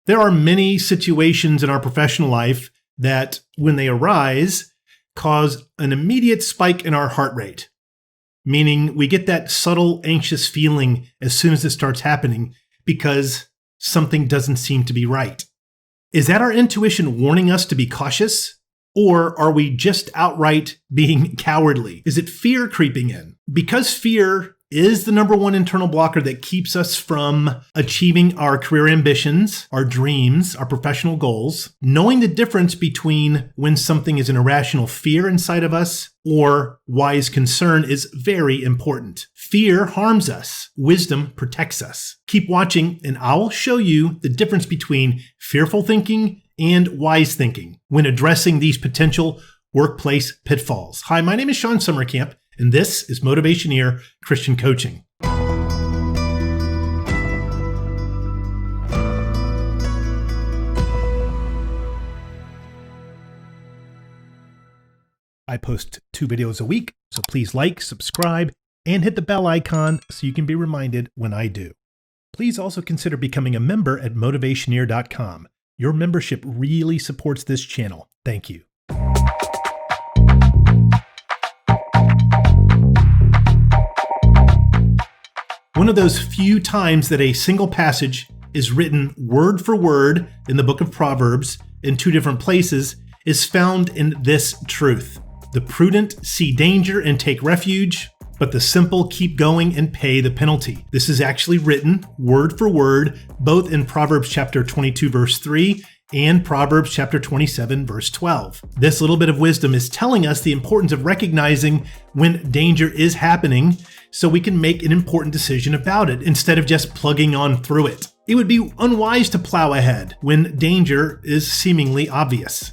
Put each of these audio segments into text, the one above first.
There are many situations in our professional life that, when they arise, cause an immediate spike in our heart rate, meaning we get that subtle anxious feeling as soon as it starts happening because something doesn't seem to be right. Is that our intuition warning us to be cautious? Or are we just outright being cowardly? Is it fear creeping in? Because fear is the number one internal blocker that keeps us from achieving our career ambitions, our dreams, our professional goals. Knowing the difference between when something is an irrational fear inside of us or wise concern is very important. Fear harms us. Wisdom protects us. Keep watching and I'll show you the difference between fearful thinking and wise thinking when addressing these potential workplace pitfalls. Hi, my name is Shawn Sommerkamp, and this is Motivationeer Christian Coaching. I post 2 videos a week, so please like, subscribe, and hit the bell icon so you can be reminded when I do. Please also consider becoming a member at Motivationeer.com. Your membership really supports this channel. Thank you. One of those few times that a single passage is written word for word in the book of Proverbs in 2 different places is found in this truth. The prudent see danger and take refuge, but the simple keep going and pay the penalty. This is actually written word for word, both in Proverbs chapter 22, verse 3, and Proverbs chapter 27, verse 12. This little bit of wisdom is telling us the importance of recognizing when danger is happening so we can make an important decision about it instead of just plugging on through it. It would be unwise to plow ahead when danger is seemingly obvious.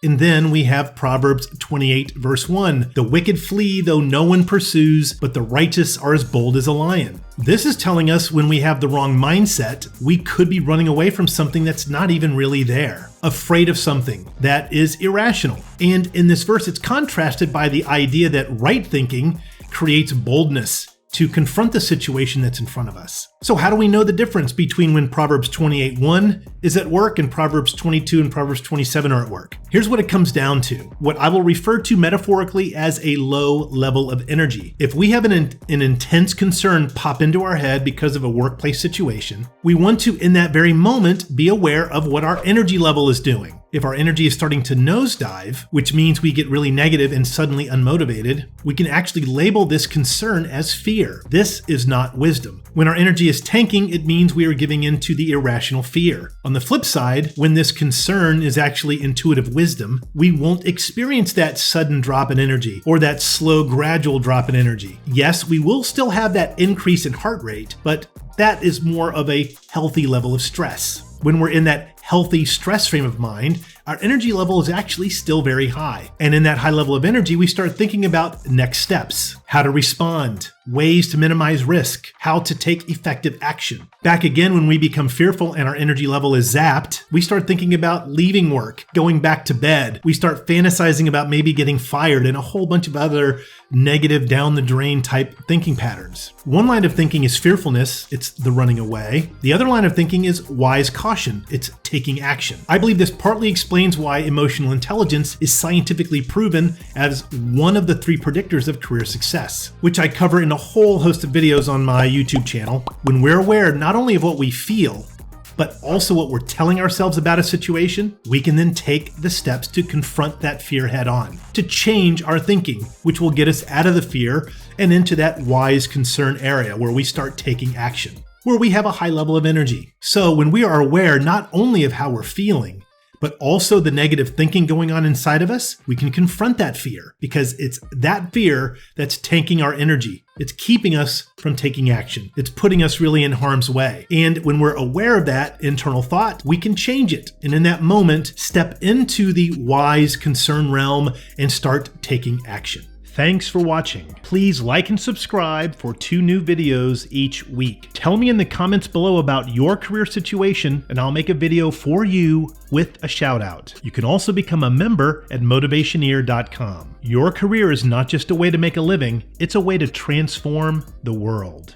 And then we have Proverbs 28, verse 1. The wicked flee, though no one pursues, but the righteous are as bold as a lion. This is telling us when we have the wrong mindset, we could be running away from something that's not even really there. Afraid of something that is irrational. And in this verse, it's contrasted by the idea that right thinking creates boldness to confront the situation that's in front of us. So how do we know the difference between when Proverbs 28:1 is at work and Proverbs 22 and Proverbs 27 are at work? Here's what it comes down to. What I will refer to metaphorically as a low level of energy. If we have an intense concern pop into our head because of a workplace situation, we want to, in that very moment, be aware of what our energy level is doing. If our energy is starting to nosedive, which means we get really negative and suddenly unmotivated, we can actually label this concern as fear. This is not wisdom. When our energy is tanking, it means we are giving in to the irrational fear. On the flip side, when this concern is actually intuitive wisdom, we won't experience that sudden drop in energy or that slow, gradual drop in energy. Yes, we will still have that increase in heart rate, but that is more of a healthy level of stress. When we're in that healthy stress frame of mind, our energy level is actually still very high. And in that high level of energy, we start thinking about next steps, how to respond, ways to minimize risk, how to take effective action. Back again, when we become fearful and our energy level is zapped, we start thinking about leaving work, going back to bed. We start fantasizing about maybe getting fired and a whole bunch of other negative down the drain type thinking patterns. One line of thinking is fearfulness. It's the running away. The other line of thinking is wise caution. It's taking action. I believe this partly explains why emotional intelligence is scientifically proven as one of the 3 predictors of career success, which I cover in a whole host of videos on my YouTube channel. When we're aware not only of what we feel, but also what we're telling ourselves about a situation, we can then take the steps to confront that fear head on, to change our thinking, which will get us out of the fear and into that wise concern area where we start taking action, where we have a high level of energy. So when we are aware not only of how we're feeling, but also the negative thinking going on inside of us, we can confront that fear because it's that fear that's tanking our energy. It's keeping us from taking action. It's putting us really in harm's way. And when we're aware of that internal thought, we can change it. And in that moment, step into the wise concern realm and start taking action. Thanks for watching. Please like and subscribe for 2 new videos each week. Tell me in the comments below about your career situation, and I'll make a video for you with a shout out. You can also become a member at Motivationeer.com. Your career is not just a way to make a living, it's a way to transform the world.